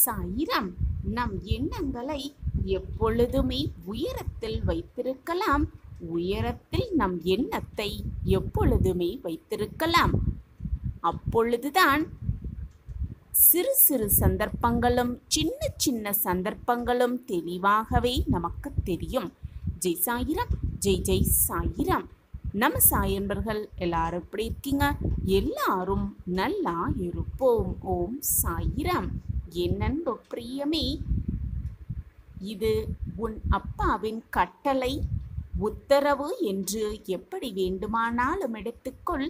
சாயிராம். நம் எண்ணங்களை எப்பொழுதுமே உயரத்தில் வைத்திருக்கலாம். உயரத்தில் நம் எண்ணத்தை எப்பொழுதுமே வைத்திருக்கலாம். அப்பொழுதுதான் சிறு சிறு சந்தர்ப்பங்களும் சின்ன சின்ன சந்தர்ப்பங்களும் தெளிவாகவே நமக்கு தெரியும். ஜெய் சாயிராம், ஜெய் ஜெய் சாயிராம். நம்ம சாயன்பர்கள் எல்லாரும் எப்படி இருக்கீங்க? எல்லாரும் நல்லா இருப்போம். ஓம் சாயிராம். என் அன்பு பிரியமே, இது உன் அப்பாவின் கட்டளை, உத்தரவு என்று எப்படி வேண்டுமானாலும் எடுத்துக்கொள்.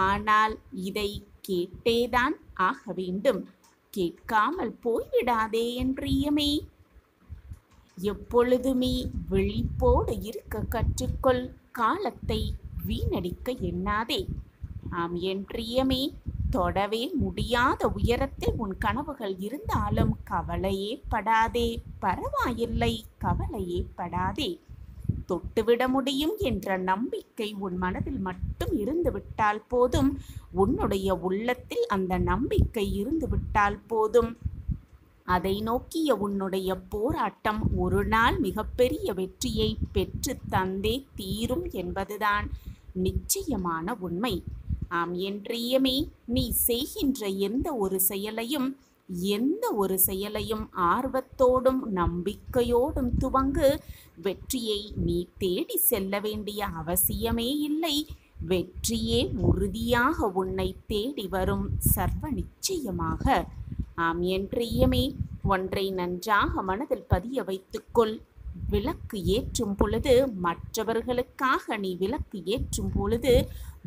ஆனால் இதை கேட்டேதான் ஆக வேண்டும். கேட்காமல் போய்விடாதே என் பிரியமே. எப்பொழுதுமே விழிப்போடு இருக்க கற்றுக்கொள். காலத்தை வீணடிக்க எண்ணாதே. ஆம் என் பிரியமே, தொடவே முடியாத உயரத்தில் உன் கனவுகள் இருந்தாலும் கவலையே படாதே. பரவாயில்லை, கவலையே படாதே. தொட்டுவிட முடியும் என்ற நம்பிக்கை உன் மனதில் மட்டும் இருந்துவிட்டால் போதும். உன்னுடைய உள்ளத்தில் அந்த நம்பிக்கை இருந்துவிட்டால் போதும். அதை நோக்கிய உன்னுடைய போராட்டம் ஒரு நாள் மிகப்பெரிய வெற்றியை பெற்று தந்தே தீரும் என்பதுதான் நிச்சயமான உண்மை. ஆம் என் பிரியமே, நீ செய்கின்ற எந்த ஒரு செயலையும் ஆர்வத்தோடும் நம்பிக்கையோடும் துவங்கு. வெற்றியை நீ தேடி செல்ல வேண்டிய அவசியமே இல்லை. வெற்றியே உறுதியாக உன்னை தேடி வரும், சர்வ நிச்சயமாக. ஆம் என் பிரியமே, ஒன்றை நன்றாக மனதில் பதிய வைத்துக்கொள். விளக்கு ஏற்றும் பொழுது, மற்றவர்களுக்காக நீ விளக்கு ஏற்றும் பொழுது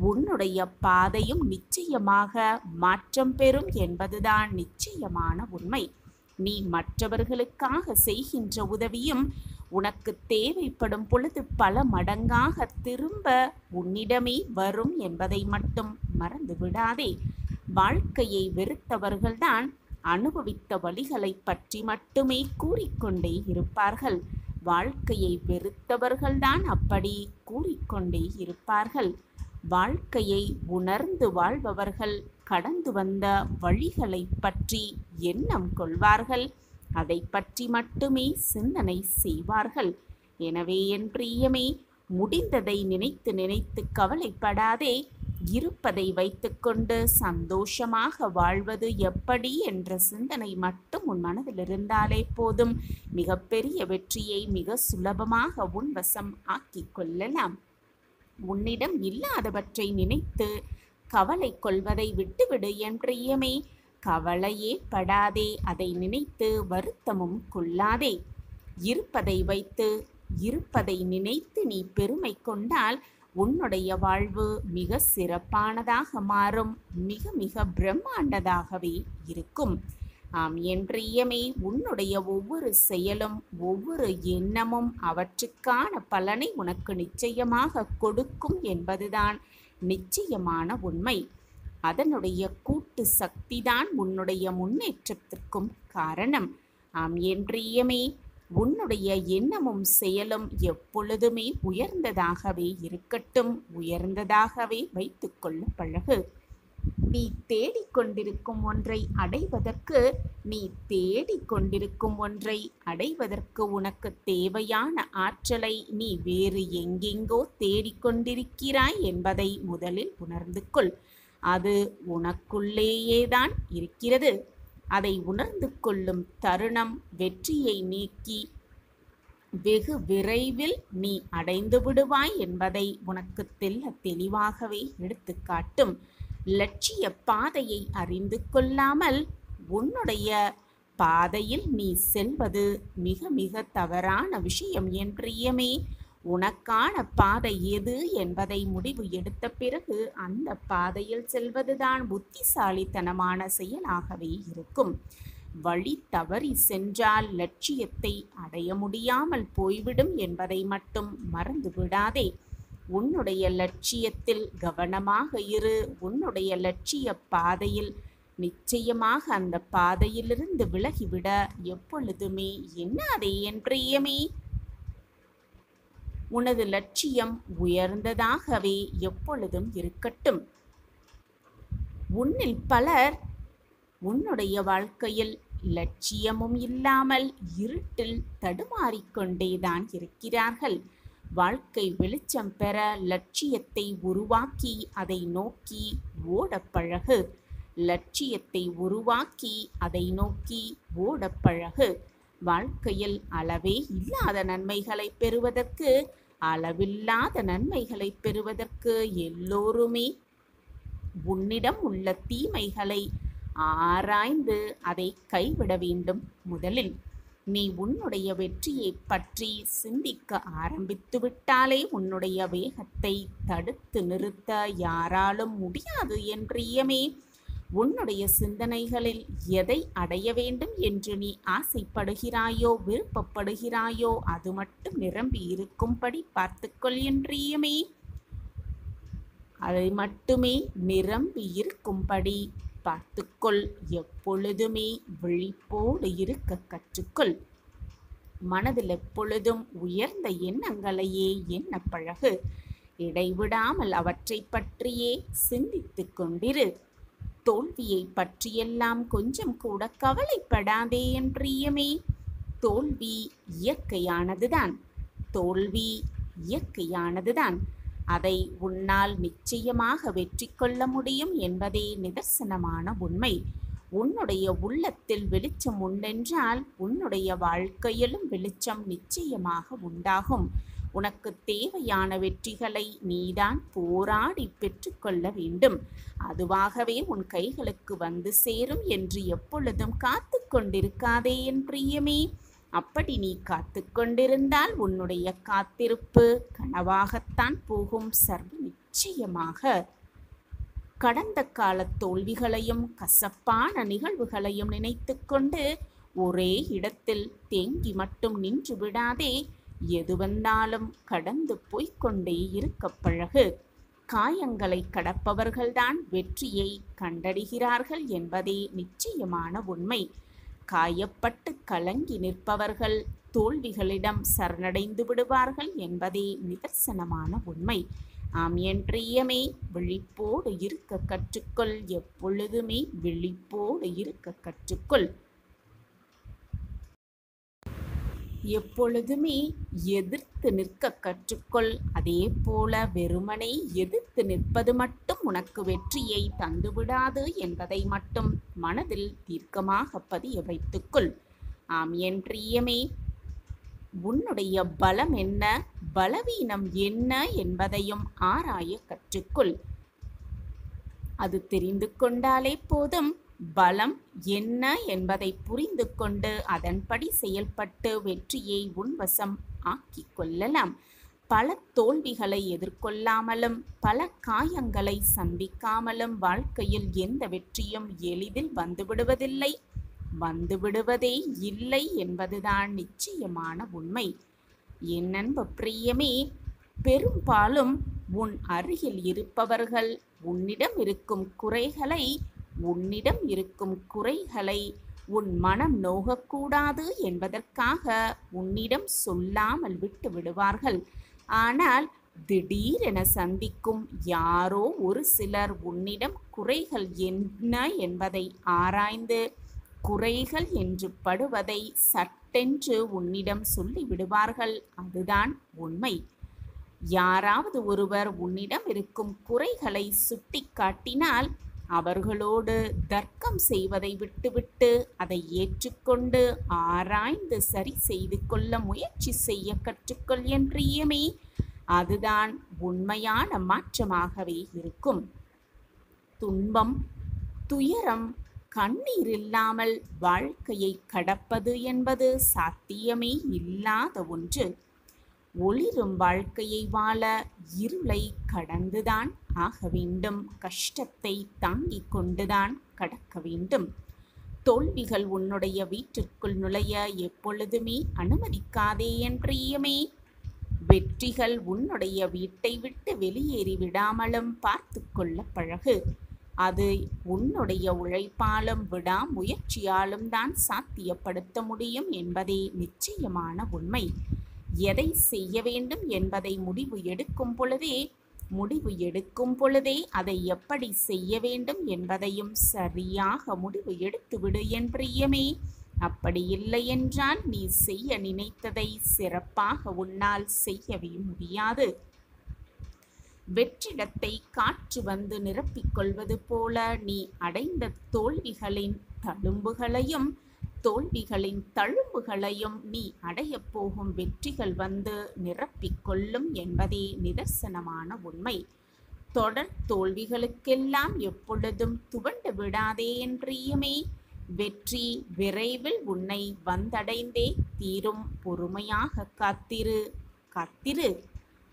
உன்னுடைய பாதையும் நிச்சயமாக மாற்றம் பெறும் என்பதுதான் நிச்சயமான உண்மை. நீ மற்றவர்களுக்காக செய்கின்ற உதவியும் உனக்கு தேவைப்படும் பொழுது பல மடங்காக திரும்ப உன்னிடமே வரும் என்பதை மட்டும் மறந்து விடாதே. வாழ்க்கையை வெறுத்தவர்கள்தான் அனுபவித்த வழிகளை பற்றி மட்டுமே கூறிக்கொண்டே இருப்பார்கள். வாழ்க்கையை வெறுத்தவர்கள்தான் அப்படி கூறிக்கொண்டே இருப்பார்கள். வாழ்க்கையை உணர்ந்து வாழ்பவர்கள் கடந்து வந்த வழிகளை பற்றி எண்ணம் கொள்வார்கள். அதை பற்றி மட்டுமே சிந்தனை செய்வார்கள். எனவே என் பிரியமே, முடிந்ததை நினைத்து நினைத்து கவலைப்படாதே. இருப்பதை வைத்துக்கொண்டு சந்தோஷமாக வாழ்வது எப்படி என்ற சிந்தனை மட்டும் உன் மனதில் இருந்தாலே போதும். மிகப்பெரிய வெற்றியை மிக சுலபமாக உன் வசம் ஆக்கிக் கொள்ளலாம். உன்னிடம் இல்லாதவற்றை நினைத்து கவலை கொள்வதை விட்டுவிடு என் பிரியமே. கவலையே படாதே. அதை நினைத்து வருத்தமும் கொள்ளாதே. இருப்பதை வைத்து இருப்பதை நினைத்து நீ பெருமை கொண்டால் உன்னுடைய வாழ்வு மிக சிறப்பானதாக மாறும். மிக மிக பிரம்மாண்டதாகவே இருக்கும். ஆம் என் பிரியமே, உன்னுடைய ஒவ்வொரு செயலும் ஒவ்வொரு எண்ணமும் அவற்றுக்கான பலனை உனக்கு நிச்சயமாக கொடுக்கும் என்பதுதான் நிச்சயமான உண்மை. அதனுடைய கூட்டு சக்திதான் உன்னுடைய முன்னேற்றத்திற்கும் காரணம். ஆம் என் பிரியமே, உன்னுடைய எண்ணமும் செயலும் எப்பொழுதுமே உயர்ந்ததாகவே இருக்கட்டும். உயர்ந்ததாகவே வைத்துக்கொள்ள பழகு. நீ தேடிக்கொண்டிருக்கும் ஒன்றை அடைவதற்கு உனக்கு தேவையான ஆற்றலை நீ வேறு எங்கெங்கோ தேடிக்கொண்டிருக்கிறாய் என்பதை முதலில் உணர்ந்து கொள். அது உனக்குள்ளேயேதான் இருக்கிறது. அதை உணர்ந்து கொள்ளும் தருணம் வெற்றியை நீக்கி வெகு விரைவில் நீ அடைந்து விடுவாய் என்பதை உனக்கு தெளிவாகவே எடுத்துக்காட்டும். லட்சிய பாதையை அறிந்து கொள்ளாமல் உன்னுடைய பாதையில் நீ செல்வது மிக மிக தவறான விஷயம் என் பிரியமே. உனக்கான பாதை எது என்பதை முடிவு எடுத்த பிறகு அந்த பாதையில் செல்வதுதான் புத்திசாலித்தனமான செயலாகவே இருக்கும். வழி தவறி சென்றால் லட்சியத்தை அடைய முடியாமல் போய்விடும் என்பதை மட்டும் மறந்து விடாதே. உன்னுடைய லட்சியத்தில் கவனமாக இரு. உன்னுடைய லட்சிய பாதையில் நிச்சயமாக அந்த பாதையிலிருந்து விலகிவிட எப்பொழுதுமே எண்ணாதே என் பிரியமே. உனது லட்சியம் உயர்ந்ததாகவே எப்பொழுதும் இருக்கட்டும். உன்னில் பலர் உன்னுடைய வாழ்க்கையில் லட்சியமும் இல்லாமல் இருட்டில் தடுமாறிக்கொண்டேதான் இருக்கிறார்கள். வாழ்க்கை வெளிச்சம் பெற லட்சியத்தை உருவாக்கி அதை நோக்கி ஓடப் பழகு. லட்சியத்தை உருவாக்கி அதை நோக்கி ஓடப் பழகு. வாழ்க்கையில் அளவே இல்லாத நன்மைகளை பெறுவதற்கு, அளவில்லாத நன்மைகளை பெறுவதற்கு எல்லோருமே உன்னிடம் உள்ள தீமைகளை ஆராய்ந்து அதை கைவிட வேண்டும். முதலில் நீ உன்னுடைய வெற்றியை பற்றி சிந்திக்க ஆரம்பித்து விட்டாலே உன்னுடைய வேகத்தை தடுத்து நிறுத்த யாராலும் முடியாது என்றியமே. உன்னுடைய சிந்தனைகளில் எதை அடைய வேண்டும் என்று நீ ஆசைப்படுகிறாயோ, விருப்பப்படுகிறாயோ அது மட்டும் நிரம்பி இருக்கும்படி பார்த்துக்கொள் என்றியமே. அதை மட்டுமே நிரம்பி இருக்கும்படி பார்த்துக்கொள். எப்பொழுதுமே விழிப்போடு இருக்க கற்றுக்கொள். மனதில் எப்பொழுதும் உயர்ந்த எண்ணங்களையே எண்ண பழகு. இடைவிடாமல் அவற்றை பற்றியே சிந்தித்து கொண்டிரு. தோல்வியை பற்றியெல்லாம் கொஞ்சம் கூட கவலைப்படாதே என்றியமே. தோல்வி இயற்கையானதுதான். தோல்வி இயற்கையானதுதான். அதை உன்னால் நிச்சயமாக வெற்றி கொள்ள முடியும் என்பதே நிதர்சனமான உண்மை. உன்னுடைய உள்ளத்தில் வெளிச்சம் உண்டென்றால் உன்னுடைய வாழ்க்கையிலும் வெளிச்சம் நிச்சயமாக உண்டாகும். உனக்கு தேவையான வெற்றிகளை நீதான் போராடி பெற்றுக்கொள்ள வேண்டும். அதுவாகவே உன் கைகளுக்கு வந்து சேரும் என்று எப்பொழுதும் காத்து கொண்டிருக்காதே என் பிரியமே. அப்படி நீ காத்து கொண்டிருந்தால் உன்னுடைய காத்திருப்பு கனவாகத்தான் போகும். சர்வ நிச்சயமாக கடந்த கால தோல்விகளையும் கசப்பான நிகழ்வுகளையும் நினைத்து கொண்டு ஒரே இடத்தில் தேங்கி மட்டும் நின்று விடாதே. எது வந்தாலும் கடந்து போய்கொண்டே இருக்க பழகு. காயங்களை கடப்பவர்கள்தான் வெற்றியை கண்டடைகிறார்கள் என்பதே நிச்சயமான உண்மை. காயப்பட்டு கலங்கி நிற்பவர்கள் தோல்விகளிடம் சரணடைந்து விடுவார்கள் என்பதே நிதர்சனமான உண்மை. ஆம் என்றியமே. விழிப்போடு இருக்க கற்றுக்கொள். எப்பொழுதுமே விழிப்போடு இருக்க கற்றுக்கொள். எப்பொழுதுமே எதிர்த்து நிற்க கற்றுக்கொள். அதே போல வெறுமனே எதிர்த்து நிற்பது மட்டும் உனக்கு வெற்றியை தந்துவிடாது என்பதை மட்டும் மனதில் தீர்க்கமாக பதிய வைத்துக்கொள். ஆம் என்றியமே. உன்னுடைய பலம் என்ன, பலவீனம் என்ன என்பதையும் ஆராய கற்றுக்கொள். அது தெரிந்து கொண்டாலே போதும். பலம் என்ன என்பதை புரிந்து கொண்டு அதன்படி செயல்பட்டு வெற்றியை உன்வசம் ஆக்கிக் கொள்ளலாம். பல தோல்விகளை எதிர்கொள்ளாமலும் பல காயங்களை சந்திக்காமலும் வாழ்க்கையில் எந்த வெற்றியும் எளிதில் வந்துவிடுவதில்லை, வந்துவிடுவதே இல்லை என்பதுதான் நிச்சயமான உண்மை. என் அன்பு பிரியமே, பெரும்பாலும் உன் அருகில் இருப்பவர்கள் உன்னிடம் இருக்கும் குறைகளை உன் மனம் நோகக்கூடாது என்பதற்காக உன்னிடம் சொல்லாமல் விட்டு விடுவார்கள். ஆனால் திடீரென சந்திக்கும் யாரோ ஒரு சிலர் உன்னிடம் குறைகள் என்ன என்பதை ஆராய்ந்து குறைகள் என்று படுவதை சட்டென்று உன்னிடம் சொல்லிவிடுவார்கள். அதுதான் உண்மை. யாராவது ஒருவர் உன்னிடம் இருக்கும் குறைகளை சுட்டி காட்டினால் அவர்களோடு தர்க்கம் செய்வதை விட்டுவிட்டு அதை ஏற்றுக்கொண்டு ஆராய்ந்து சரி செய்து கொள்ள முயற்சி செய்ய கற்றுக்கொள் என்றியமே. அதுதான் உண்மையான மாற்றமாகவே இருக்கும். துன்பம், துயரம், கண்ணீர் இல்லாமல் வாழ்க்கையை கடப்பது என்பது சாத்தியமே இல்லாத ஒன்று. ஒளிரும் வாழ்க்கையை வாழ இருளை கடந்துதான் ஆக வேண்டும். கஷ்டத்தை தாங்கிக் கொண்டுதான் கடக்க வேண்டும். தோல்விகள் உன்னுடைய வீட்டிற்குள் நுழைய எப்பொழுதுமே அனுமதிக்காதே என்றியமே. வெற்றிகள் உன்னுடைய வீட்டை விட்டு வெளியேறி விடாமலும் பார்த்து கொள்ள பழகு. அது உன்னுடைய உழைப்பாலும் விடாமுயற்சியாலும் தான் சாத்தியப்படுத்த முடியும் என்பதே நிச்சயமான உண்மை. எதை செய்ய வேண்டும் என்பதை முடிவு எடுக்கும் பொழுதே அதை எப்படி செய்ய வேண்டும் என்பதையும் சரியாக முடிவு எடுத்துவிடு என் பிரியமே. அப்படி இல்லை என்றால் நீ செய்ய நினைத்ததை சிறப்பாக உன்னால் செய்யவே முடியாது. வெற்றிடத்தை காற்று வந்து நிரப்பிக் கொள்வது போல நீ அடைந்த தோல்விகளின் தழும்புகளையும் தோல்விகளின் தழும்புகளையும் நீ அடையப் போகும் வெற்றிகள் வந்து நிரப்பிக் கொள்ளும் என்பதே நிதர்சனமான உண்மை. தொடர் தோல்விகளுக்கெல்லாம் எப்பொழுதும் துவண்டு விடாதே என்றியுமே. வெற்றி விரைவில் உன்னை வந்தடைந்தே தீரும். பொறுமையாக காத்திரு.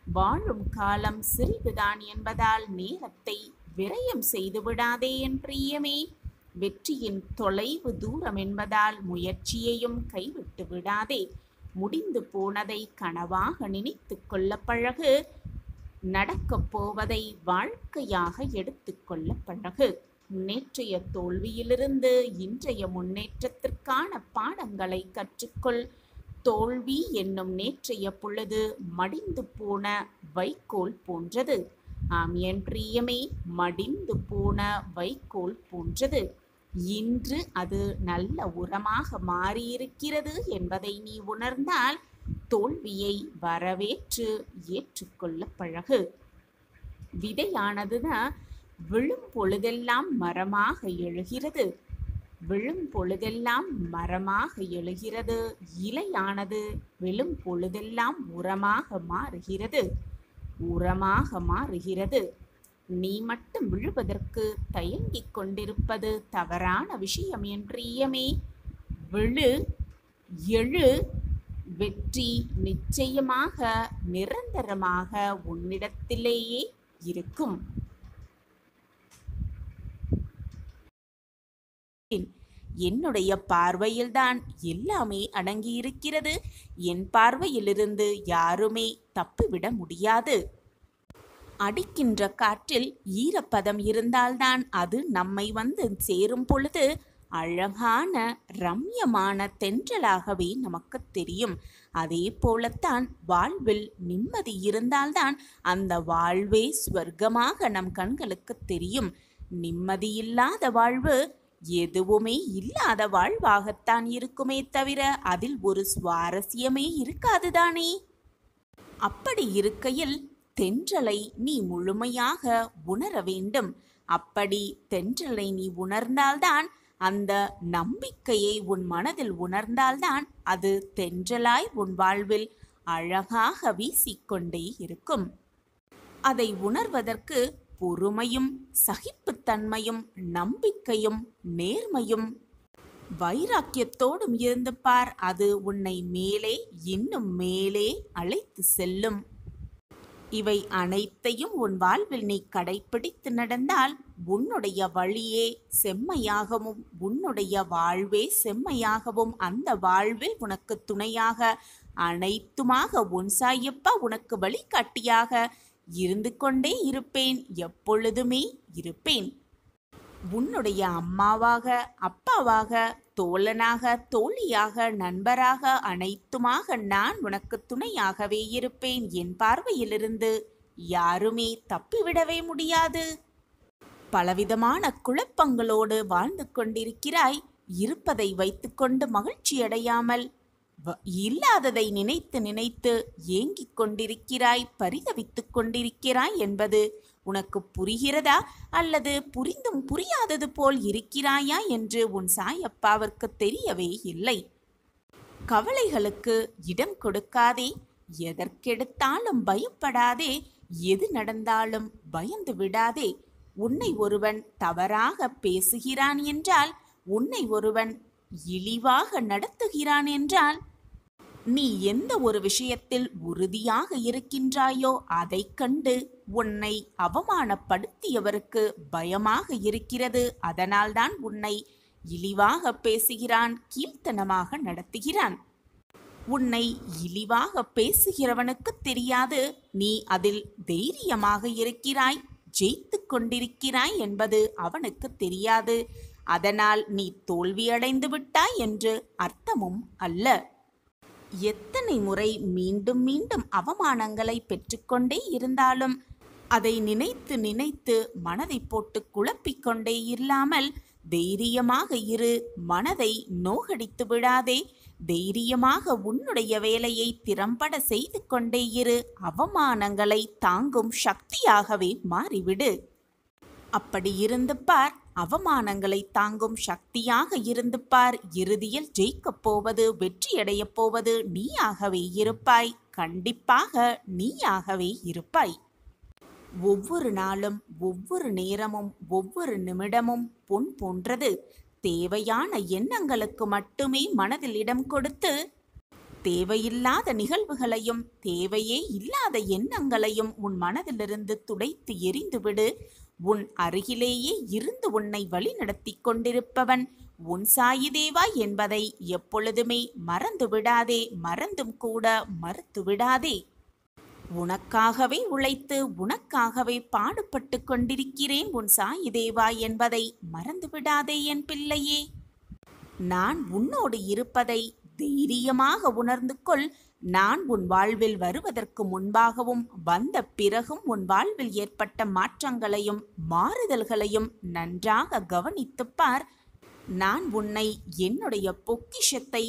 வாழும் காலம் சிறிதுதான் என்பதால் நேரத்தை விரயம் செய்து விடாதே என்றியுமே. வெற்றியின் தொலைவு தூரம் என்பதால் முயற்சியையும் கைவிட்டு விடாதே. முடிந்து போனதை கனவாக நினைத்து கொள்ள பழகு. நடக்கப் போவதை வாழ்க்கையாக எடுத்துக்கொள்ள பழகு. நேற்றைய தோல்வியிலிருந்து இன்றைய முன்னேற்றத்திற்கான பாடங்களை கற்றுக்கொள். தோல்வி என்னும் நேற்றைய பொழுது மடிந்து போன வைக்கோல் போன்றது. ஆம் என்றியமே, மடிந்து போன வைக்கோல் போன்றது. இன்று அது நல்ல உரமாக மாறியிருக்கிறது என்பதை நீ உணர்ந்தால் தோல்வியை வரவேற்று ஏற்றுக்கொள்ள பழகு. விதையானதுதான் விழும் பொழுதெல்லாம் மரமாக எழுகிறது. விழும் பொழுதெல்லாம் மரமாக எழுகிறது. இலையானது விழும் பொழுதெல்லாம் உரமாக மாறுகிறது. நீ மட்டும் விழுவதற்கு தயங்கிக் கொண்டிருப்பது தவறான விஷயம் என்றியமே. விழு, எழு. வெற்றி நிச்சயமாக நிரந்தரமாக உன்னிடத்திலேயே இருக்கும். என்னுடைய பார்வையில்தான் எல்லாமே அடங்கியிருக்கிறது. என் பார்வையிலிருந்து யாருமே தப்பிவிட முடியாது. அடிக்கின்ற காற்றில் ஈரப்பதம் இருந்தால்தான் அது நம்மை வந்து சேரும் பொழுது அழகான ரம்யமான தென்றலாகவே நமக்கு தெரியும். அதே போலத்தான் வாழ்வில் நிம்மதி இருந்தால்தான் அந்த வாழ்வே ஸ்வர்க்கமாக நம் கண்களுக்கு தெரியும். நிம்மதியில்லாத வாழ்வு எதுவுமே இல்லாத வாழ்வாகத்தான் இருக்குமே தவிர அதில் ஒரு சுவாரஸ்யமே இருக்காதுதானே. அப்படி இருக்கையில் தென்றலை நீ முழுமையாக உணர வேண்டும். அப்படி தென்றலை நீ உணர்ந்தால்தான், அந்த நம்பிக்கையை உன் மனதில் உணர்ந்தால்தான் அது தென்றலாய் உன் வாழ்வில் அழகாக வீசிக்கொண்டே இருக்கும். அதை உணர்வதற்கு பொறுமையும் சகிப்புத்தன்மையும் நம்பிக்கையும் நேர்மையும் வைராக்கியத்தோடும் இருந்து பார். அது உன்னை மேலே இன்னும் மேலே அழைத்து செல்லும். இவை அனைத்தையும் உன் வாழ்வில் நீ கடைப்பிடித்து நடந்தால் உன்னுடைய வழியே செம்மையாகவும் உன்னுடைய வாழ்வே செம்மையாகவும் அந்த வாழ்வில் உனக்கு துணையாக அனைத்துமாக உன் சாயப்பா உனக்கு வழிகாட்டியாக இருந்து கொண்டே இருப்பேன். எப்பொழுதுமே இருப்பேன். உன்னுடைய அம்மாவாக, அப்பாவாக, தோழனாக, தோழியாக, நண்பராக அனைத்துமாக நான் உனக்கு துணையாகவே இருப்பேன். என் பார்வையிலிருந்து யாருமே தப்பிவிடவே முடியாது. பலவிதமான குழப்பங்களோடு வாழ்ந்து கொண்டிருக்கிறாய். இருப்பதை வைத்துக்கொண்டு மகிழ்ச்சியடையாமல் இல்லாததை நினைத்து நினைத்து ஏங்கிக் கொண்டிருக்கிறாய், பரிதவித்துக் கொண்டிருக்கிறாய் என்பது உனக்கு புரிகிறதா, அல்லது புரிந்தும் புரியாதது போல் இருக்கிறாயா என்று உன் சாயப்பாவிற்கு தெரியவே இல்லை. கவலைகளுக்கு இடம் கொடுக்காதே. எதற்கெடுத்தாலும் பயப்படாதே. எது நடந்தாலும் பயந்து விடாதே. உன்னை ஒருவன் தவறாக பேசுகிறான் என்றால், உன்னை ஒருவன் இழிவாக நடத்துகிறான் என்றால், நீ எந்த ஒரு விஷயத்தில் உறுதியாக இருக்கின்றாயோ அதை கண்டு உன்னை அவமானப்படுத்தியவருக்கு பயமாக இருக்கிறது. அதனால்தான் உன்னை இழிவாக பேசுகிறான், கீழ்த்தனமாக நடத்துகிறான். உன்னை இழிவாக பேசுகிறவனுக்கு தெரியாது நீ அதில் தைரியமாக இருக்கிறாய், ஜெயித்து கொண்டிருக்கிறாய் என்பது அவனுக்கு தெரியாது. அதனால் நீ தோல்வியடைந்து விட்டாய் என்று அர்த்தமும் அல்ல. எத்தனை முறை மீண்டும் மீண்டும் அவமானங்களை பெற்றுக்கொண்டே இருந்தாலும் அதை நினைத்து நினைத்து மனதை போட்டு குழப்பிக்கொண்டே இல்லாமல் தைரியமாக இரு, மனதை நோகடித்து விடாதே. தைரியமாக உன்னுடைய வேலையை திறம்பட செய்து கொண்டே இரு. அவமானங்களை தாங்கும் சக்தியாகவே மாறிவிடு. அப்படி இருந்து பார், அவமானங்களை தாங்கும் சக்தியாக இருந்து பார். இறுதியில் ஜெயிக்கப் போவது, வெற்றியடையப் போவது நீயாகவே இருப்பாய். கண்டிப்பாக நீயாகவே இருப்பாய். ஒவ்வொரு நாளும், ஒவ்வொரு நேரமும், ஒவ்வொரு நிமிடமும் பொன் போன்றது. தேவையான எண்ணங்களுக்கு மட்டுமே மனதில் இடம் கொடுத்து, தேவையில்லாத நிகழ்வுகளையும் தேவையே இல்லாத எண்ணங்களையும் உன் மனதிலிருந்து துடைத்து எறிந்துவிடு. உன் அருகிலேயே இருந்து உன்னை வழிநடத்தி கொண்டிருப்பவன் உன் சாயிதேவா என்பதை எப்பொழுதுமே மறந்து விடாதே. மறந்தும் கூட மறுத்து விடாதே. உனக்காகவே உழைத்து உனக்காகவே பாடுபட்டு கொண்டிருக்கிறேன் உன் சாயிதேவா என்பதை மறந்து விடாதே என் பிள்ளையே. நான் உன்னோடு இருப்பதை தைரியமாக உணர்ந்து கொள். நான் உன் வாழ்வில் வருவதற்கு முன்பாகவும் வந்த பிறகும் உன் வாழ்வில் ஏற்பட்ட மாற்றங்களையும் மாறுதல்களையும் நன்றாக கவனித்துப் பார். நான் உன்னை, என்னுடைய பொக்கிஷத்தை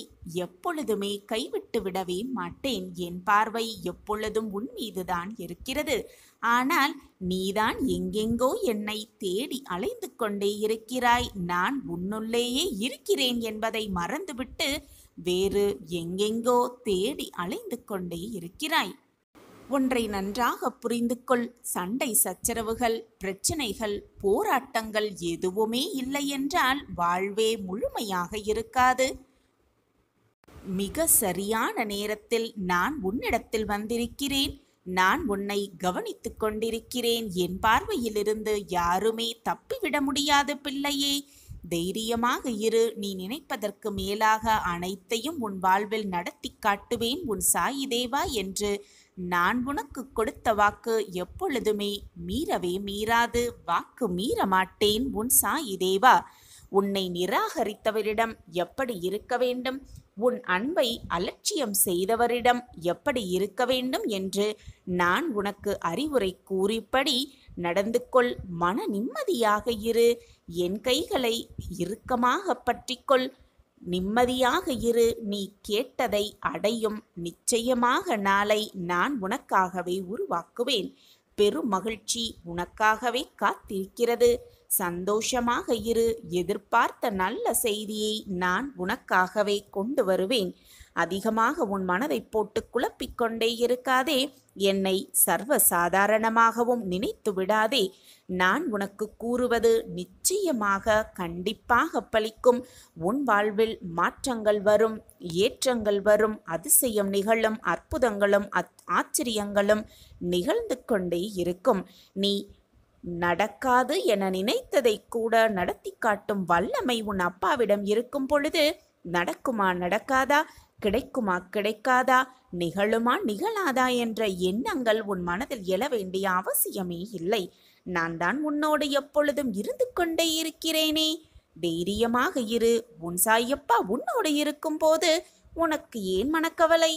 எப்பொழுதுமே கைவிட்டு விடவே மாட்டேன். என் பார்வை எப்பொழுதும் உன் மீதுதான் இருக்கிறது. ஆனால் நீதான் எங்கெங்கோ என்னை தேடி அலைந்து கொண்டே இருக்கிறாய். நான் உன்னுள்ளேயே இருக்கிறேன் என்பதை மறந்துவிட்டு வேறு எங்கெங்கோ தேடி அலைந்து கொண்டே இருக்கிறாய். ஒன்றை நன்றாக புரிந்து கொள். சண்டை சச்சரவுகள், பிரச்சனைகள், போராட்டங்கள் எதுவுமே இல்லை என்றால் வாழ்வே முழுமையாக இருக்காது. மிக சரியான நேரத்தில் நான் உன்னிடத்தில் வந்திருக்கிறேன். நான் உன்னை கவனித்து கொண்டிருக்கிறேன். என் பார்வையிலிருந்து யாருமே தப்பிவிட முடியாது பிள்ளையே. தைரியமாக இரு. நீ நினைப்பதற்கு மேலாக அனைத்தையும் உன் வாழ்வில் நடத்தி காட்டுவேன் உன் சாயிதேவா என்று நான் உனக்கு கொடுத்த வாக்கு எப்பொழுதுமே மீறவே மீறாது. வாக்கு மீற மாட்டேன் உன் சாயிதேவா. உன்னை நிராகரித்தவரிடம் எப்படி இருக்க வேண்டும், உன் அன்பை அலட்சியம் செய்தவரிடம் எப்படி இருக்க வேண்டும் என்று நான் உனக்கு அறிவுரை கூறிப்படி நடந்து கொள். மன நிம்மதியாக இரு. என் கைகளை இறுக்கமாக பற்றிக்கொள். நிம்மதியாக இரு. நீ கேட்டதை அடையும். நிச்சயமாக நாளை நான் உனக்காகவே உருவாக்குவேன். பெரும் மகிழ்ச்சி உனக்காகவே காத்திருக்கிறது. சந்தோஷமாக இரு. எதிர்பார்த்த நல்ல செய்தியை நான் உனக்காகவே கொண்டு வருவேன். அதிகமாக உன் மனதை போட்டு குழப்பிக்கொண்டே இருக்காதே. என்னை சர்வசாதாரணமாகவும் நினைத்து விடாதே. நான் உனக்கு கூறுவது நிச்சயமாக கண்டிப்பாக பலிக்கும். உன் வாழ்வில் மாற்றங்கள் வரும், ஏற்றங்கள் வரும், அதிசயம் நிகழும், அற்புதங்களும் ஆச்சரியங்களும் நிகழ்ந்து கொண்டே இருக்கும். நீ நடக்காது என நினைத்ததை கூட நடத்தி காட்டும் வல்லமை உன் அப்பாவிடம் இருக்கும் பொழுது நடக்குமா நடக்காதா, கிடைக்குமா கிடைக்காதா, நிகழுமா நிகழாதா என்ற எண்ணங்கள் உன் மனதில் எழ வேண்டிய அவசியமே இல்லை. நான் தான் உன்னோடு எப்பொழுதும் இருந்து கொண்டே இருக்கிறேனே. தைரியமாக இரு. உன் சாயப்பா உன்னோடு இருக்கும் போது உனக்கு ஏன் மனக்கவலை?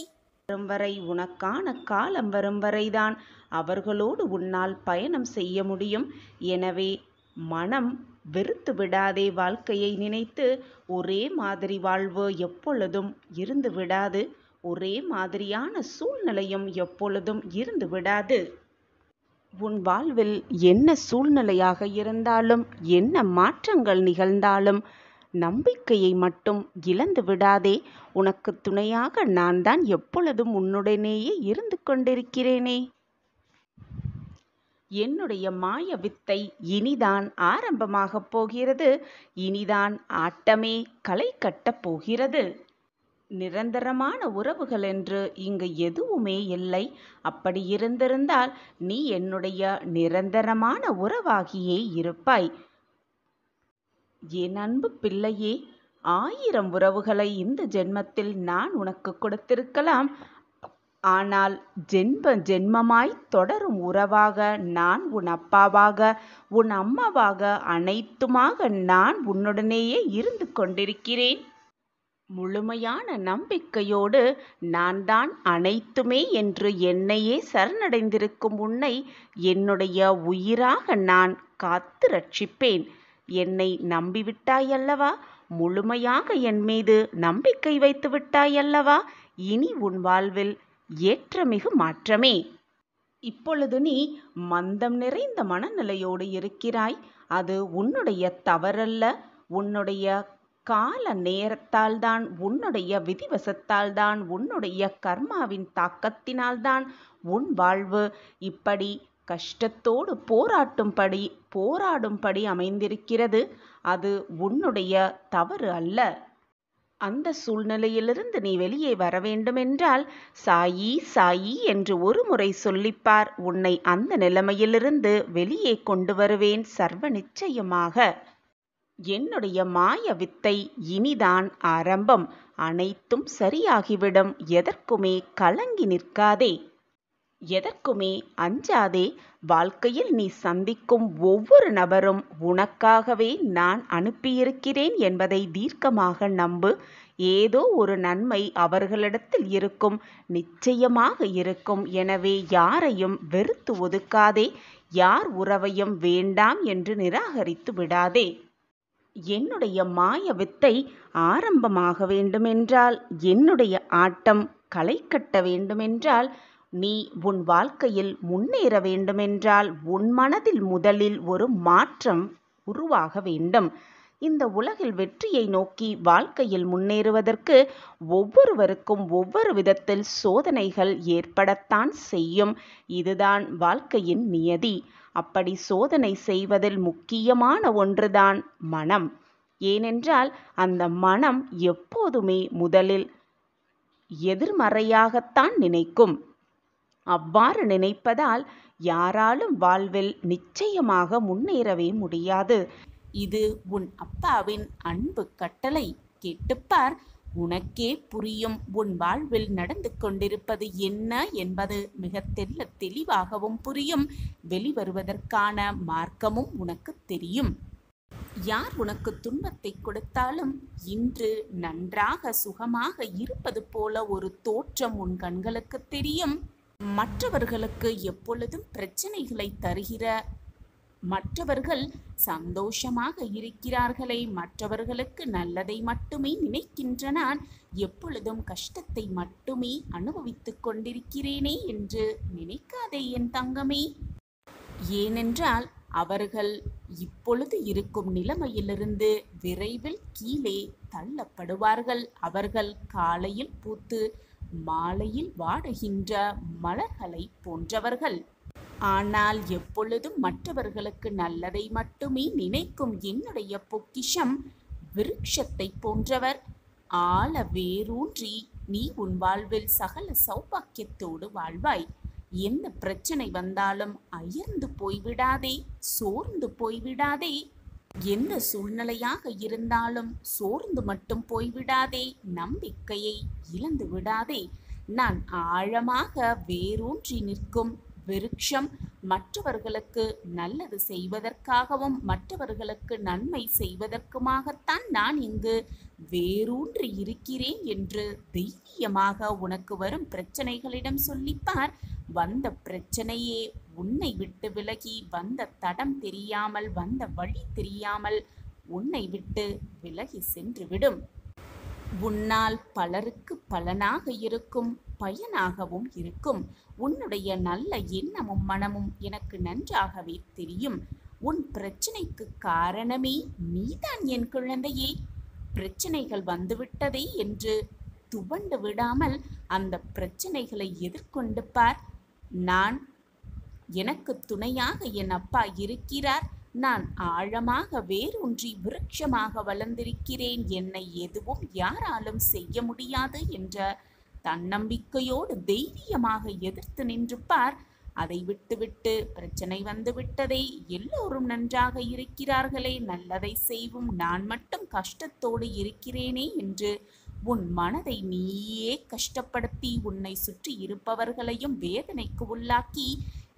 வரும் வரை, உனக்கான காலம் வரும் வரைதான் அவர்களோடு உன்னால் பயணம் செய்ய முடியும். எனவே மனம் வெறுத்து விடாதே. வாழ்க்கையை நினைத்து ஒரே மாதிரி வாழ்வு எப்பொழுதும் இருந்து விடாது. ஒரே மாதிரியான சூழ்நிலையும் எப்பொழுதும் இருந்து விடாது. உன் வாழ்வில் என்ன சூழ்நிலையாக இருந்தாலும், என்ன மாற்றங்கள் நிகழ்ந்தாலும் நம்பிக்கையை மட்டும் இழந்து விடாதே. உனக்கு துணையாக நான் தான் எப்பொழுதும் உன்னுடனேயே இருந்து கொண்டிருக்கிறேனே. என்னுடைய மாய வித்தை இனிதான் ஆரம்பமாகப் போகிறது. இனிதான் ஆட்டமே களை கட்டப் போகிறது. நிரந்தரமான உறவுகள் என்று இங்கு எதுவுமே இல்லை. அப்படி இருந்திருந்தால் நீ என்னுடைய நிரந்தரமான உறவாகியே இருப்பாய். என் அன்பு பிள்ளையே, 1000 உறவுகளை இந்த ஜென்மத்தில் நான் உனக்கு கொடுத்திருக்கலாம். ஆனால் ஜென்மமாய் தொடரும் உறவாக நான் உன் அப்பாவாக, உன் அம்மாவாக, அனைத்துமாக நான் உன்னுடனேயே இருந்து கொண்டிருக்கிறேன். முழுமையான நம்பிக்கையோடு நான் தான் அனைத்துமே என்று என்னையே சரணடைந்திருக்கும் உன்னை என்னுடைய உயிராக நான் காத்து ரட்சிப்பேன். என்னை நம்பிவிட்டாயல்லவா? முழுமையாக என் மீது நம்பிக்கை வைத்து விட்டாயல்லவா? இனி உன் வாழ்வில் ஏற்றமிகு மாற்றமே. இப்பொழுது நீ மந்தம் நிறைந்த மனநிலையோடு இருக்கிறாய். அது உன்னுடைய தவறல்ல. உன்னுடைய கால நேரத்தால்தான், உன்னுடைய விதிவசத்தால்தான், உன்னுடைய கர்மாவின் தாக்கத்தினால்தான் உன் வாழ்வு இப்படி கஷ்டத்தோடு போராடும்படி அமைந்திருக்கிறது. அது உன்னுடைய தவறு அல்ல. அந்த சூழ்நிலையிலிருந்து நீ வெளியே வர வேண்டுமென்றால் சாயி சாயி என்று ஒரு முறை சொல்லிப்பார். உன்னை அந்த நிலைமையிலிருந்து வெளியே கொண்டு வருவேன் சர்வ நிச்சயமாக. என்னுடைய மாய வித்தை இனிதான் ஆரம்பம். அனைத்தும் சரியாகிவிடும். எதற்குமே கலங்கி நிற்காதே, எதற்குமே அஞ்சாதே. வாழ்க்கையில் நீ சந்திக்கும் ஒவ்வொரு நபரும் உனக்காகவே நான் அனுப்பியிருக்கிறேன் என்பதை தீர்க்கமாக நம்பு. ஏதோ ஒரு நன்மை அவர்களிடத்தில் இருக்கும், நிச்சயமாக இருக்கும். எனவே யாரையும் வெறுத்து ஒதுக்காதே. யார் உறவையும் வேண்டாம் என்று நிராகரித்து விடாதே. என்னுடைய மாய வித்தை ஆரம்பமாக வேண்டுமென்றால், என்னுடைய ஆட்டம் களை கட்ட வேண்டுமென்றால், நீ உன் வாழ்க்கையில் முன்னேற வேண்டுமென்றால் உன் மனதில் முதலில் ஒரு மாற்றம் உருவாக வேண்டும். இந்த உலகில் வெற்றியை நோக்கி வாழ்க்கையில் முன்னேறுவதற்கு ஒவ்வொருவருக்கும் ஒவ்வொரு விதத்தில் சோதனைகள் ஏற்படத்தான் செய்யும். இதுதான் வாழ்க்கையின் நியதி. அப்படி சோதனை செய்வதில் முக்கியமான ஒன்றுதான் மனம். ஏனென்றால் அந்த மனம் எப்போதுமே முதலில் எதிர்மறையாகத்தான் நினைக்கும். அவ்வாறு நினைப்பதால் யாராலும் வாழ்வில் நிச்சயமாக முன்னேறவே முடியாது. இது உன் அப்பாவின் அன்பு கட்டளை. கேட்டுப்பார். உனக்கே புரியும். உன் வாழ்வில் நடந்து கொண்டிருப்பது என்ன என்பது மிக தெளிவாகவும் புரியும். வெளிவருவதற்கான மார்க்கமும் உனக்கு தெரியும். யார் உனக்கு துன்பத்தை கொடுத்தாலும் இன்று நன்றாக சுகமாக இருப்பது போல ஒரு தோற்றம் உன் கண்களுக்கு தெரியும். மற்றவர்களுக்கு எப்பொழுதும் பிரச்சனைகளை தருகிற மற்றவர்கள் சந்தோஷமாக இருக்கிறார்களே, மற்றவர்களுக்கு நல்லதை மட்டுமே நினைக்கின்ற நான் எப்பொழுதும் கஷ்டத்தை மட்டுமே அனுபவித்துக் கொண்டிருக்கிறேனே என்று நினைக்காதே என் தங்கமே. ஏனென்றால் அவர்கள் இப்பொழுது இருக்கும் நிலைமையிலிருந்து விரைவில் கீழே தள்ளப்படுவார்கள். அவர்கள் காலையில் பூத்து மாலையில் வாடுகின்ற மலர்களை போன்றவர்கள். ஆனால் எப்பொழுதும் மற்றவர்களுக்கு நல்லதை மட்டுமே நினைக்கும் என்னுடைய பொக்கிஷம் விருட்சத்தை போன்றவர். ஆழ வேரூன்றி நீ உன் வாழ்வில் சகல சௌபாக்கியத்தோடு வாழ்வாய். எந்த பிரச்சனை வந்தாலும் அயர்ந்து போய்விடாதே, சோர்ந்து போய்விடாதே. எந்த சூழ்நிலையாக இருந்தாலும் சோர்ந்து மட்டும் போய்விடாதே, நம்பிக்கையை இழந்து விடாதே. நான் ஆழமாக வேரூன்றி நிற்கும் விருட்சம். மற்றவர்களுக்கு நல்லது செய்வதற்காகவும் மற்றவர்களுக்கு நன்மை செய்வதற்குமாகத்தான் நான் இங்கு வேரூன்றி இருக்கிறேன் என்று தைரியமாக உனக்கு வரும் பிரச்சனைகளிடம் சொல்லிப்பார். வந்த பிரச்சனையே உன்னை விட்டு விலகி, வந்த தடம் தெரியாமல், வந்த வழி தெரியாமல் உன்னை விட்டு விலகி சென்று விடும். உன்னால் பலருக்கு பலனாக இருக்கும், பயனாகவும் இருக்கும். உன்னுடைய நல்ல எண்ணமும் மனமும் எனக்கு நன்றாகவே தெரியும். உன் பிரச்சனைக்கு காரணமே நீதான் என் குழந்தையே. பிரச்சனைகள் வந்துவிட்டதே என்று துவண்டு விடாமல் அந்த பிரச்சனைகளை எதிர்கொண்டு பார். எனக்கு துணையாக என் அப்பா இருக்கிறார். நான் ஆழமாக வேரூன்றி விருட்சமாக வளர்ந்திருக்கிறேன். என்னை எதுவும் யாராலும் செய்ய முடியாது என்ற தன்னம்பிக்கையோடு தைரியமாக எதிர்த்து நின்று பார். அதை விட்டுவிட்டு பிரச்சனை வந்து விட்டதே, எல்லோரும் நன்றாக இருக்கிறார்களே, நல்லதை செய்வும், நான் மட்டும் கஷ்டத்தோடு இருக்கிறேனே என்று உன் மனதை நீயே கஷ்டப்படுத்தி உன்னை சுற்றி இருப்பவர்களையும் வேதனைக்கு உள்ளாக்கி,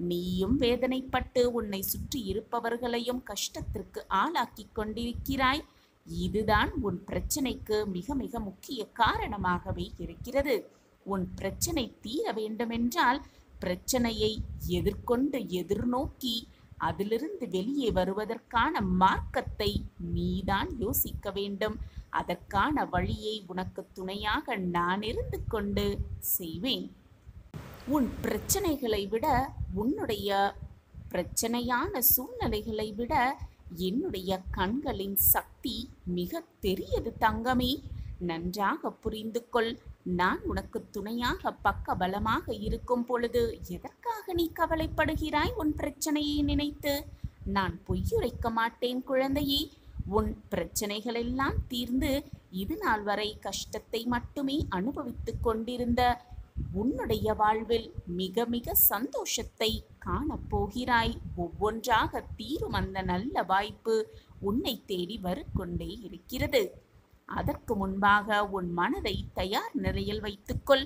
நீயும் வேதனைப்பட்டு உன்னை சுற்றி இருப்பவர்களையும் கஷ்டத்திற்கு ஆளாக்கி கொண்டிருக்கிறாய். இதுதான் உன் பிரச்சனைக்கு மிக மிக முக்கிய காரணமாகவே இருக்கிறது. உன் பிரச்சனை தீர வேண்டுமென்றால் பிரச்சனையை எதிர்கொண்டு எதிர்நோக்கி அதிலிருந்து வெளியே வருவதற்கான மார்க்கத்தை நீதான் யோசிக்க வேண்டும். அதற்கான வழியை உனக்கு துணையாக நான் இருந்து கொண்டு செய்வேன். உன் பிரச்சனைகளை விட, உன்னுடைய பிரச்சனையான சூழ்நிலைகளை விட என்னுடைய கண்களின் சக்தி மிக பெரியது தங்கமே. நன்றாக புரிந்து கொள். நான் உனக்கு துணையாக பக்க பலமாக இருக்கும் பொழுது எதற்காக நீ கவலைப்படுகிறாய் உன் பிரச்சனையை நினைத்து? நான் பொய்யுரைக்க மாட்டேன் குழந்தையே. உன் பிரச்சனைகளெல்லாம் தீர்ந்து இது நாள் வரை கஷ்டத்தை மட்டுமே அனுபவித்துக் கொண்டிருந்த உன்னுடைய வாழ்வில் மிக மிக சந்தோஷத்தை காணப்போகிறாய். ஒவ்வொன்றாக தீரும் அந்த நல்ல வாய்ப்பு உன்னை தேடி வருகொண்டே இருக்கிறது. அதற்கு முன்பாக உன் மனதை தயார் நிலையில் வைத்துக்கொள்.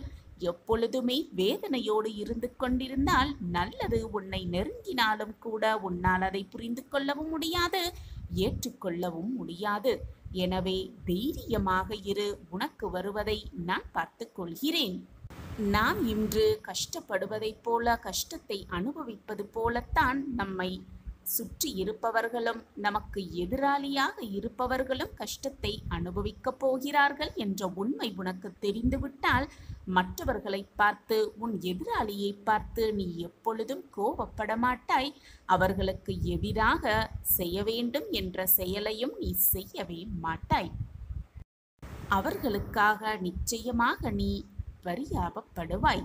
எப்பொழுதுமே வேதனையோடு இருந்து கொண்டிருந்தால் நல்லது. உன்னை நெருங்கினாலும் கூட உன்னால் அதை புரிந்து கொள்ளவும் முடியாது, ஏற்றுக்கொள்ளவும் முடியாது. எனவே தைரியமாக இரு. உனக்கு வருவதை நான் பார்த்து கொள்கிறேன். நாம் இன்று கஷ்டப்படுவதைப் போல, கஷ்டத்தை அனுபவிப்பது போலத்தான் நம்மை சுற்றி இருப்பவர்களும், நமக்கு எதிராளியாக இருப்பவர்களும் கஷ்டத்தை அனுபவிக்கப் போகிறார்கள் என்ற உண்மை உனக்கு தெரிந்துவிட்டால், மற்றவர்களை பார்த்து, உன் எதிராளியை பார்த்து நீ எப்பொழுதும் கோபப்பட மாட்டாய். அவர்களுக்கு எதிராக செய்ய வேண்டும் என்ற செயலையும் நீ செய்யவே மாட்டாய். அவர்களுக்காக நிச்சயமாக நீ பரிதாபப்படுவாய்.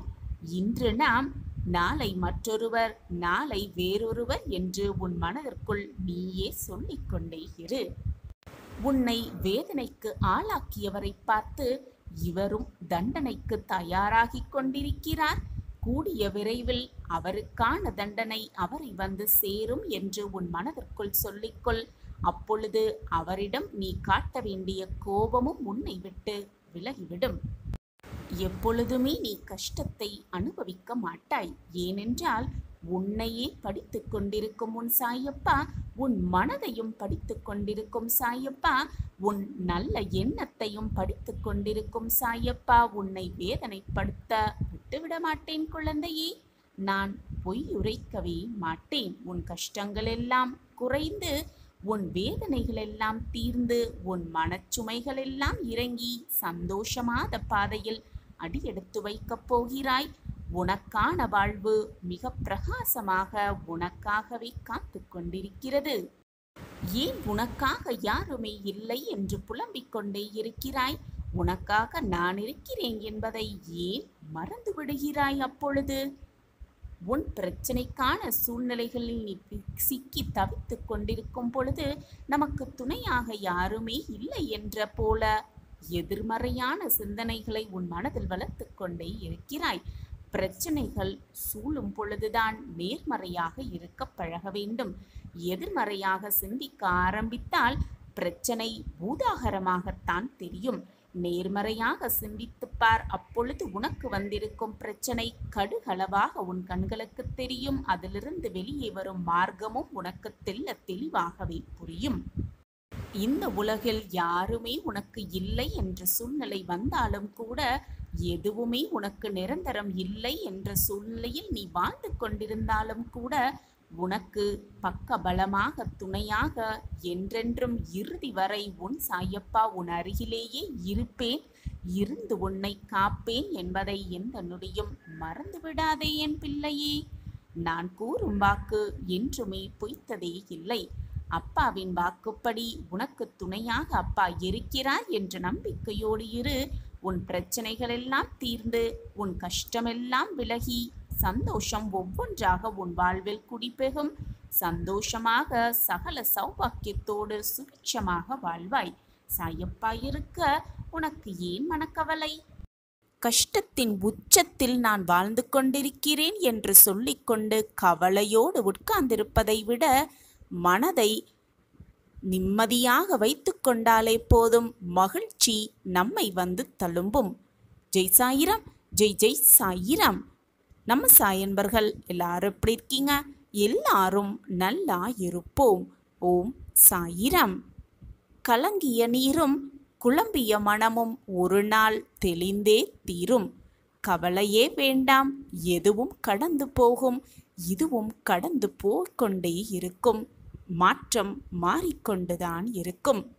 இன்று நாம், நாளை மற்றொருவர், நாளை வேறொருவர் என்று உன் மனதிற்குள் நீயே சொல்லிக்கொண்டே இரு. உன்னை வேதனைக்கு ஆளாக்கியவரை பார்த்து இவரும் தண்டனைக்கு தயாராகி கொண்டிருக்கிறார், கூடிய விரைவில் அவருக்கான தண்டனை அவரை வந்து சேரும் என்று உன் மனதிற்குள் சொல்லிக்கொள். அப்பொழுது அவரிடம் நீ காட்ட வேண்டிய கோபமும் உன்னை விட்டு விலகிவிடும். எப்பொழுதுமே நீ கஷ்டத்தை அனுபவிக்க மாட்டாய். ஏனென்றால் உன்னையே படித்து கொண்டிருக்கும் உன் சாயப்பா, உன் மனதையும் படித்து கொண்டிருக்கும் சாயப்பா, உன் நல்ல எண்ணத்தையும் படித்து கொண்டிருக்கும் சாயப்பா உன்னை வேதனைப்படுத்த விட்டுவிட மாட்டேன் குழந்தையே. நான் பொய் உரைக்கவே மாட்டேன். உன் கஷ்டங்கள் எல்லாம் குறைந்து, உன் வேதனைகள் எல்லாம் தீர்ந்து, உன் மனச்சுமைகள் எல்லாம் இறங்கி சந்தோஷமான பாதையில் அடியெடுத்து வைக்கப் போகிறாய். உனக்கான வாழ்வு மிக பிரகாசமாக உனக்காகவே காத்து கொண்டிருக்கிறது. ஏன் உனக்காக யாருமே இல்லை என்று புலம்பிக் கொண்டே இருக்கிறாய்? உனக்காக நான் இருக்கிறேன் என்பதை ஏன் மறந்து விடுகிறாய்? அப்பொழுது உன் பிரச்சனைக்கான சூழ்நிலைகளில் நீ சிக்கி தவித்து கொண்டிருக்கும் பொழுது நமக்கு துணையாக யாருமே இல்லை என்ற போல எதிர்மறையான சிந்தனைகளை உன் மனதில் வளர்த்து கொண்டே இருக்கிறாய். பிரச்சனைகள் சூழும் பொழுதுதான் நேர்மறையாக இருக்க பழக வேண்டும். எதிர்மறையாக சிந்திக்க ஆரம்பித்தால் பிரச்சனை பூதாகரமாகத்தான் தெரியும். நேர்மறையாக சிந்தித்துப்பார். அப்பொழுது உனக்கு வந்திருக்கும் பிரச்சனை கடுகளவாக உன் கண்களுக்கு தெரியும். அதிலிருந்து வெளியே வரும் மார்க்கமும் உனக்கு தெளிவாகவே புரியும். இந்த உலகில் யாருமே உனக்கு இல்லை என்ற சூழ்நிலை வந்தாலும் கூட, எதுவுமே உனக்கு நிரந்தரம் இல்லை என்ற சூழ்நிலையில் நீ வாழ்ந்து கொண்டிருந்தாலும் கூட, உனக்கு பக்க பலமாக துணையாக என்றென்றும் இறுதி வரை உன் சாயப்பா உன் அருகிலேயே இருப்பேன், இருந்து உன்னை காப்பேன் என்பதை எந்த நொடியும் மறந்து விடாதே என் பிள்ளையே. நான் கூறும் வாக்கு என்றுமே பொய்த்ததே இல்லை. அப்பாவின் வாக்குப்படி உனக்கு துணையாக அப்பா இருக்கிறார் என்ற நம்பிக்கையோடு இரு. உன் பிரச்சனைகளெல்லாம் தீர்ந்து, உன் கஷ்டமெல்லாம் விலகி, சந்தோஷம் ஒவ்வொன்றாக உன் வாழ்வில் குடிபெறும். சந்தோஷமாக சகல சௌபாக்கியத்தோடு சுபிட்சமாக வாழ்வாய். சாயப்பா இருக்க உனக்கு ஏன் மனக்கவலை? கஷ்டத்தின் உச்சத்தில் நான் வாழ்ந்து கொண்டிருக்கிறேன் என்று சொல்லிக்கொண்டு கவலையோடு உட்கார்ந்திருப்பதை விட, மனதை நிம்மதியாக வைத்து கொண்டாலே போதும், மகிழ்ச்சி நம்மை வந்து தழும்பும். ஜெய் சாயிராம், ஜெய் ஜெய் சாயிராம். நம்ம சாயன்பர்கள் எல்லாரும் எப்படி இருக்கீங்க? எல்லாரும் நல்லா இருப்போம். ஓம் சாயிராம். கலங்கிய நீரும் குழம்பிய மனமும் ஒரு நாள் தெளிந்தே தீரும். கவலையே வேண்டாம், எதுவும் கடந்து போகும். இதுவும் கடந்து போய்க்கொண்டே இருக்கும். மாற்றம் மாறிக்கொண்டுதான் இருக்கும்.